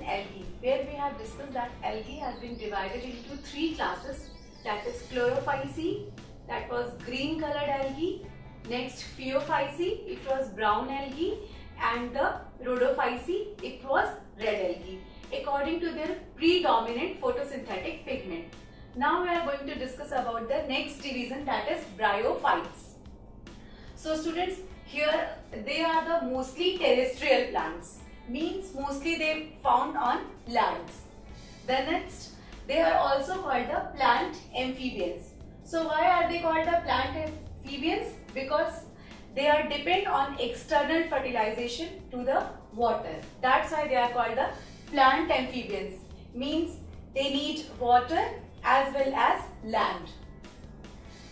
algae, where we have discussed that algae has been divided into three classes, that is Chlorophyceae, that was green colored algae, next Phaeophyceae, it was brown algae, and the Rhodophyceae, it was red algae, according to their predominant photosynthetic pigment. Now we are going to discuss about the next division, that is Bryophytes. So students, here they are the mostly terrestrial plants, means mostly they found on lands. The next, they are also called the plant amphibians. So why are they called the plant amphibians? Because they are depend on external fertilization to the water. That's why they are called the plant amphibians, means they need water as well as land.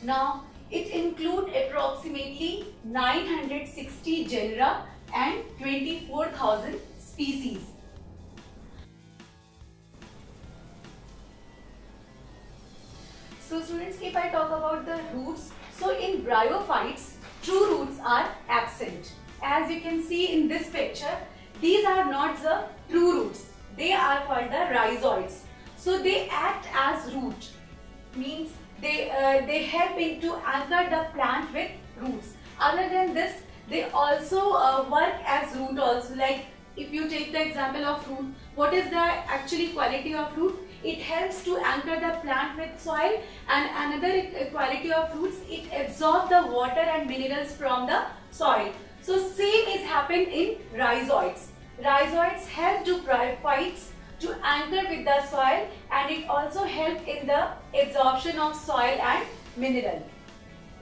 Now it includes approximately 960 genera and 24,000 species. So students, if I talk about the roots, so in bryophytes, true roots are absent. As you can see in this picture, these are not the true roots. They are called the rhizoids. So they act as root, means they help into anchor the plant with roots. Other than this, they also work as root also. Like if you take the example of root, what is the actually quality of root? It helps to anchor the plant with soil, and another quality of roots, it absorbs the water and minerals from the soil. So same is happened in rhizoids. Rhizoids help to bryophytes to anchor with the soil, and it also helps in the absorption of soil and mineral.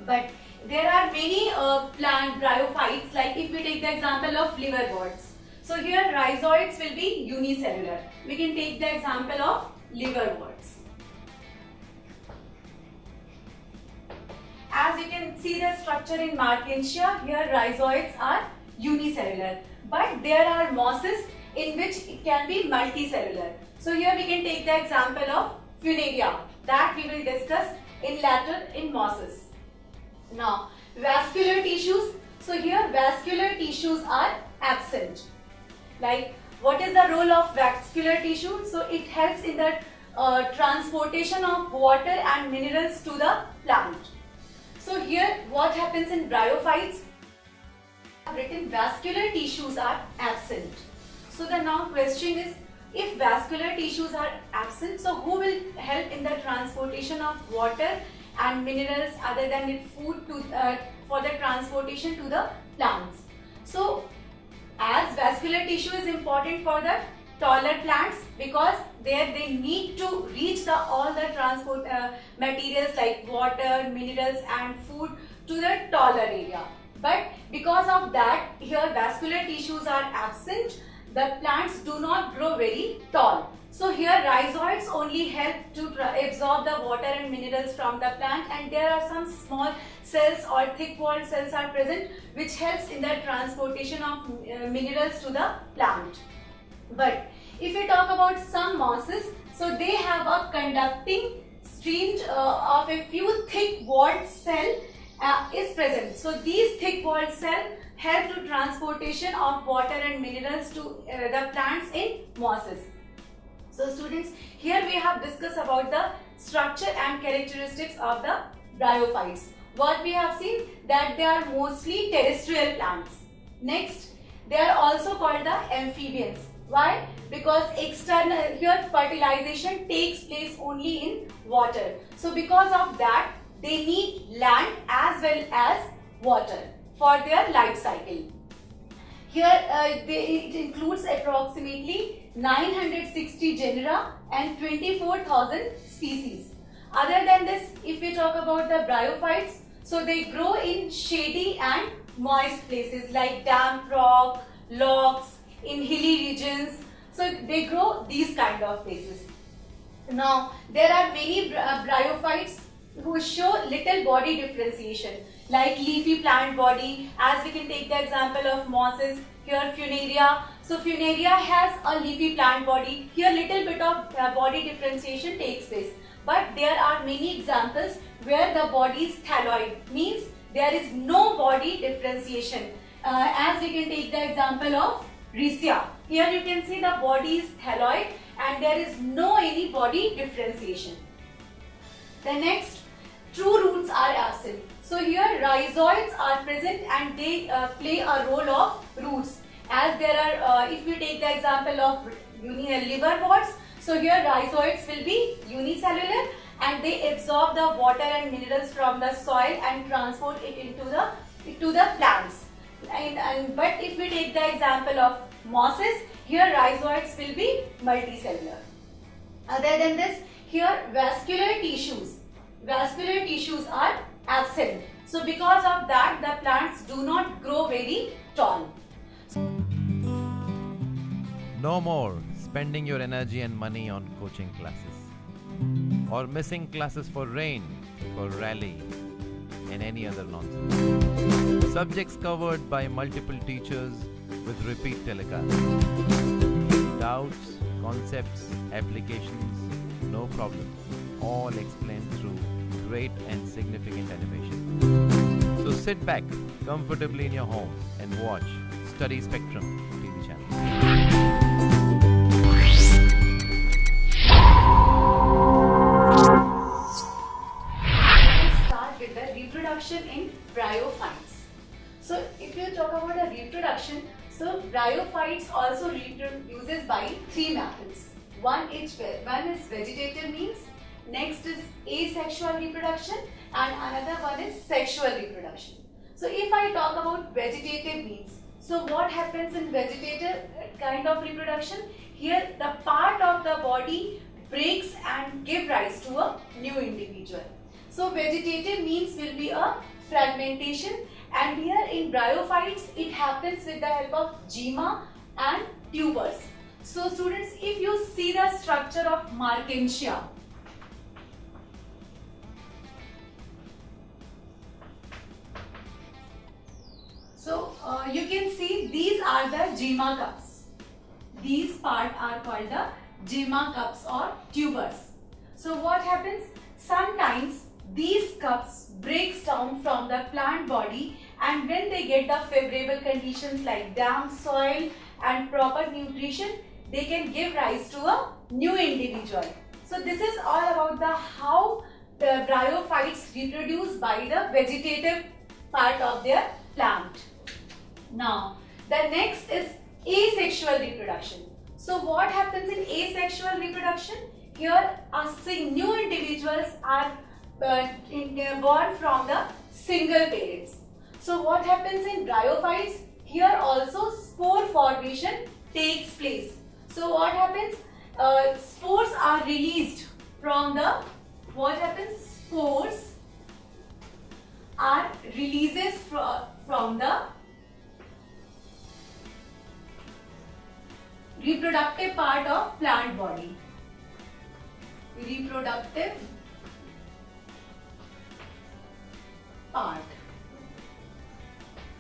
But there are many plant bryophytes, like if we take the example of liverworts. So here rhizoids will be unicellular. We can take the example of liverworts. As you can see the structure in Markensia, here rhizoids are unicellular. But there are mosses in which it can be multicellular. So here we can take the example of Funaria, that we will discuss in later in mosses. Now vascular tissues. So here vascular tissues are absent. Like what is the role of vascular tissue? So it helps in the transportation of water and minerals to the plant. So here what happens in bryophytes? I have written vascular tissues are absent. So the now question is, if vascular tissues are absent, so who will help in the transportation of water and minerals other than the food to for the transportation to the plants? So as vascular tissue is important for the taller plants, because there they need to reach the all the transport materials like water, minerals and food to the taller area. But because of that, here vascular tissues are absent, the plants do not grow very tall. So here rhizoids only help to absorb the water and minerals from the plant, and there are some small cells or thick walled cells are present which helps in the transportation of minerals to the plant. But if we talk about some mosses, so they have a conducting stream of a few thick walled cell is present. So these thick walled cells help to transportation of water and minerals to the plants in mosses. So students, here we have discussed about the structure and characteristics of the bryophytes. What we have seen, that they are mostly terrestrial plants. Next, they are also called the amphibians. Why? Because external here fertilization takes place only in water. So because of that, they need land as well as water for their life cycle. Here it includes approximately 960 genera and 24,000 species. Other than this, if we talk about the bryophytes, so they grow in shady and moist places like damp rock, logs, in hilly regions. So they grow these kind of places. Now there are many bryophytes who show little body differentiation, like leafy plant body, as we can take the example of mosses, here Funaria. So Funaria has a leafy plant body, here little bit of body differentiation takes place. But there are many examples where the body is thalloid, means there is no body differentiation. As we can take the example of Rhizia. Here you can see the body is thalloid and there is no any body differentiation. The next, true roots are absent. So here rhizoids are present and they play a role of roots. As there are, if we take the example of liverworts, so here rhizoids will be unicellular and they absorb the water and minerals from the soil and transport it into the plants. But if we take the example of mosses, here rhizoids will be multicellular. Other than this, here vascular tissues are absent. So because of that, the plants do not grow very tall. No more spending your energy and money on coaching classes or missing classes for rain, for rally and any other nonsense. Subjects covered by multiple teachers with repeat telecasts. Doubts, concepts, applications, no problem. All explained through great and significant animation. So sit back comfortably in your home and watch Study Spectrum TV channel. Reproduction in bryophytes. So if you talk about the reproduction, so bryophytes also reproduces by three methods. One is vegetative means, next is asexual reproduction and another one is sexual reproduction. So if I talk about vegetative means, so what happens in vegetative kind of reproduction? Here the part of the body breaks and give rise to a new individual. So vegetative means will be a fragmentation, and here in bryophytes it happens with the help of gyma and tubers. So students, if you see the structure of Markensia, so you can see these are the gyma cups. These parts are called the gyma cups or tubers. So what happens? Sometimes these cups breaks down from the plant body, and when they get the favorable conditions like damp soil and proper nutrition, they can give rise to a new individual. So this is all about the how the bryophytes reproduce by the vegetative part of their plant. Now the next is asexual reproduction. So what happens in asexual reproduction? Here new individuals are born from the single parents. So what happens in bryophytes? Here also spore formation takes place. So what happens? Spores are released from the, what happens? Spores are releases from the reproductive part of plant body. Reproductive part,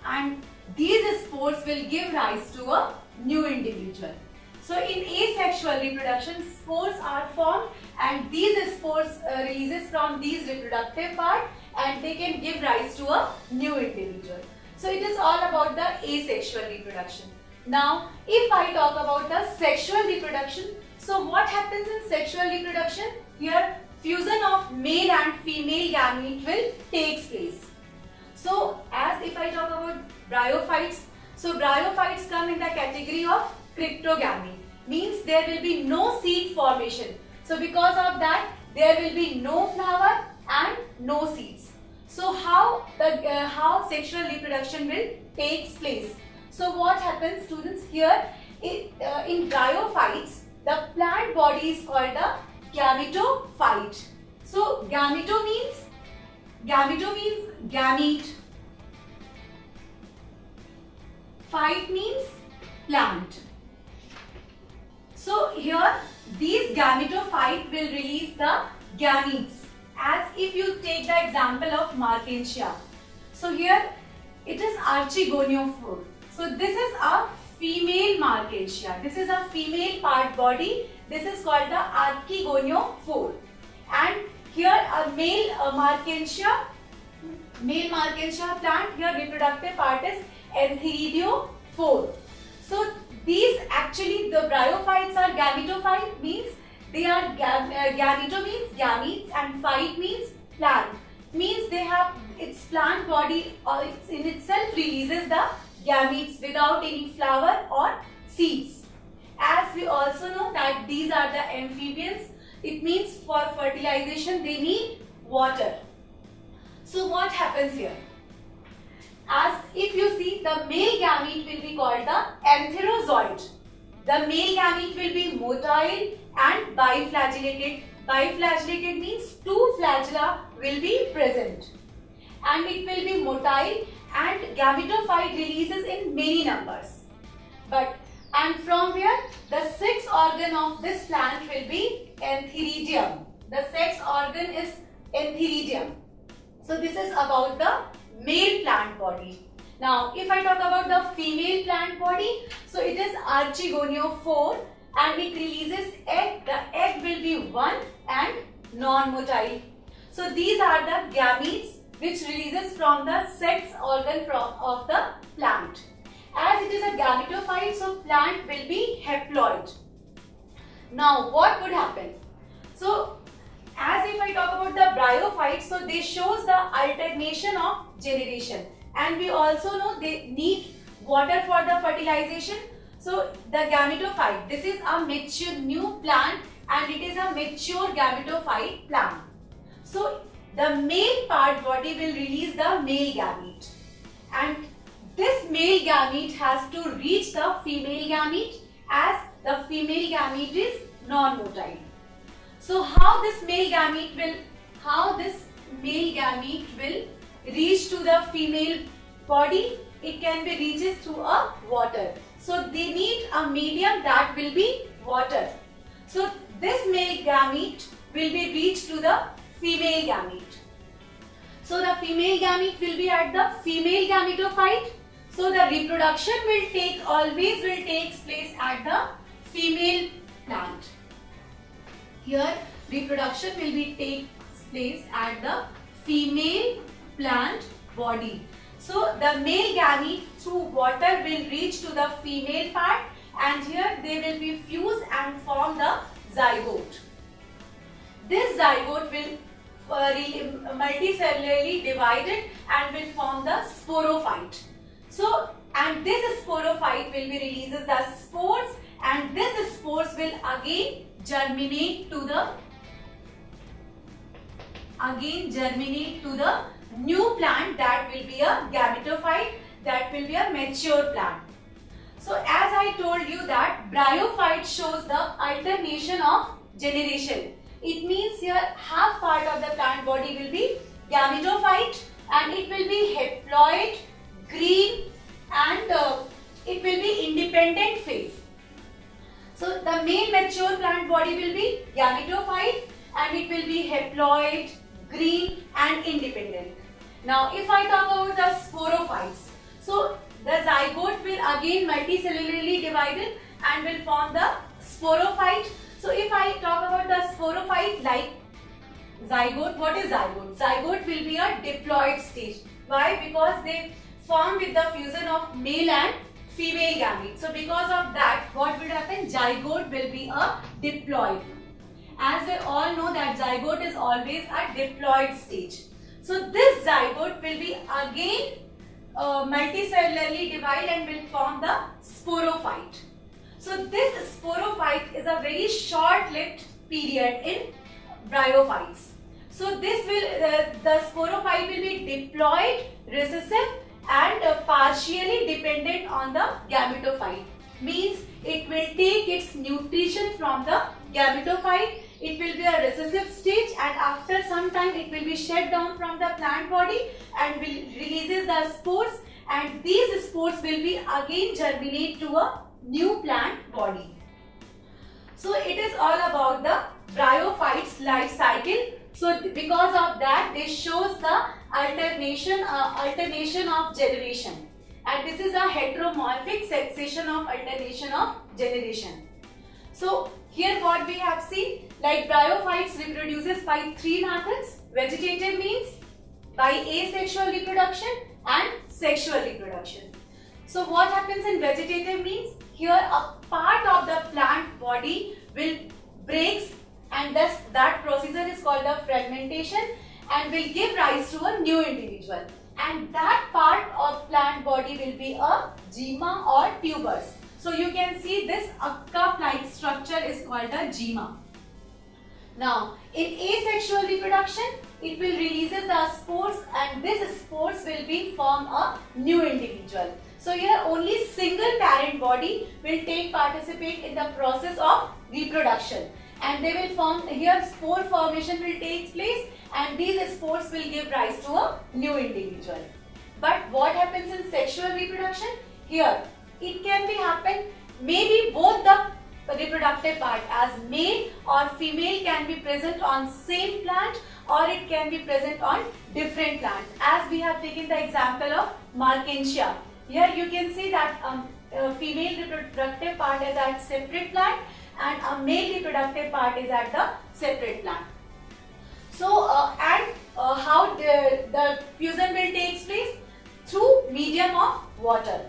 and these spores will give rise to a new individual. So in asexual reproduction, spores are formed and these spores releases from these reproductive part and they can give rise to a new individual. So it is all about the asexual reproduction. Now if I talk about the sexual reproduction, so what happens in sexual reproduction? Here fusion of male and female gamete will take place. So as if I talk about bryophytes, so bryophytes come in the category of cryptogamy, means there will be no seed formation. So because of that there will be no flower and no seeds. So how sexual reproduction will take place? So what happens, students? Here in bryophytes the plant body is called the gametophyte. So gameto means gamete. Phyte means plant. So here these gametophyte will release the gametes. As if you take the example of Markensia. So here it is archigoniophore. So this is a female Markensia. This is a female part body. This is called the archigoniophore. And here a male Markensia plant, here reproductive part is entheridiophore. So these actually, the bryophytes are gametophyte, means they are gameto means gametes and phyte means plant, means they have its plant body in itself releases the gametes without any flower or seeds. As we also know that these are the amphibians, it means for fertilization they need water. So what happens here? As if you see, the male gamete will be called the antherozoid. The male gamete will be motile and biflagellated. Biflagellated means two flagella will be present. And it will be motile and gametophyte releases in many numbers. And from where? The sex organ of this plant will be antheridium. The sex organ is antheridium. So this is about the male plant body. Now if I talk about the female plant body, so it is archegoniophore and it releases egg. The egg will be one and non-motile. So these are the gametes which releases from the sex organ of the plant. As it is a gametophyte, so plant will be haploid. Now what would happen? So as if I talk about the bryophytes, so they shows the alternation of generation, and we also know they need water for the fertilization. So the gametophyte, this is a mature new plant and it is a mature gametophyte plant. So the male part body will release the male gamete, and this male gamete has to reach the female gamete, as the female gamete is non-motile. So how this male gamete will reach to the female body? It can be reaches through a water. So they need a medium that will be water. So this male gamete will be reached to the female gamete. So the female gamete will be at the female gametophyte. So the reproduction always will take place at the female plant. Here reproduction will be takes place at the female plant body. So the male gamete through water will reach to the female part, and here they will be fused and form the zygote. This zygote will multicellularly divided and will form the sporophyte. So, and this sporophyte will be releases the spores, and this spores will again germinate to the new plant that will be a gametophyte, that will be a mature plant. So as I told you that bryophyte shows the alternation of generation. It means here half part of the plant body will be gametophyte and it will be haploid, green, and it will be independent phase. So the main mature plant body will be gametophyte and it will be haploid, green and independent. Now if I talk about the sporophytes, so the zygote will again multicellularly divided and will form the sporophyte. So if I talk about the sporophyte like zygote, what is zygote? Zygote will be a diploid stage. Why? Because they form with the fusion of male and female gamete. So because of that, what will happen? Zygote will be a diploid. As we all know that zygote is always a diploid stage. So this zygote will be again multicellularly divide and will form the sporophyte. So this sporophyte is a very short-lived period in bryophytes. So this will the sporophyte will be diploid, recessive and partially dependent on the gametophyte. Means it will take its nutrition from the gametophyte. It will be a recessive stage and after some time it will be shed down from the plant body and will releases the spores, and these spores will be again germinate to a new plant body. So it is all about the bryophytes life cycle. So because of that, this shows the alternation of generation, and this is a heteromorphic succession of alternation of generation. So here what we have seen, like bryophytes reproduces by three methods. Vegetative means by asexual reproduction and sexual reproduction. So what happens in vegetative means here a part of the plant body will breaks, and thus that procedure is called a fragmentation and will give rise to a new individual, and that part of plant body will be a gyma or tubers. So you can see this cup-like structure is called a gyma. Now, in asexual reproduction, it will releases the spores, and this spores will be form a new individual. So here only single parent body will participate in the process of reproduction, and they will form here spore formation will take place, and these spores will give rise to a new individual. But what happens in sexual reproduction? Here it can be happen, maybe both the reproductive part as male or female can be present on same plant, or it can be present on different plant. As we have taken the example of Markensia, here you can see that a female reproductive part is at separate plant and a male reproductive part is at the separate plant. So how the fusion will take place? Through medium of water.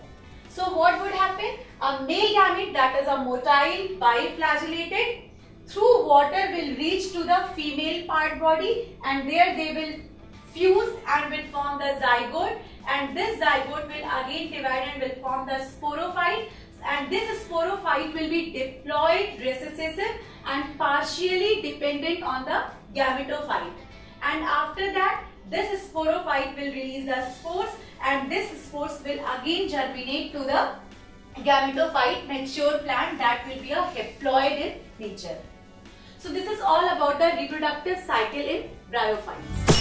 So what would happen? A male gamete, that is a motile biflagellated, through water will reach to the female part body, and there they will fuse and will form the zygote, and this zygote will again divide and will form the sporophyte, and this sporophyte will be diploid, recessive and partially dependent on the gametophyte, and after that this sporophyte will release the spores, and this spores will again germinate to the gametophyte mature plant that will be a haploid in nature. So this is all about the reproductive cycle in bryophytes.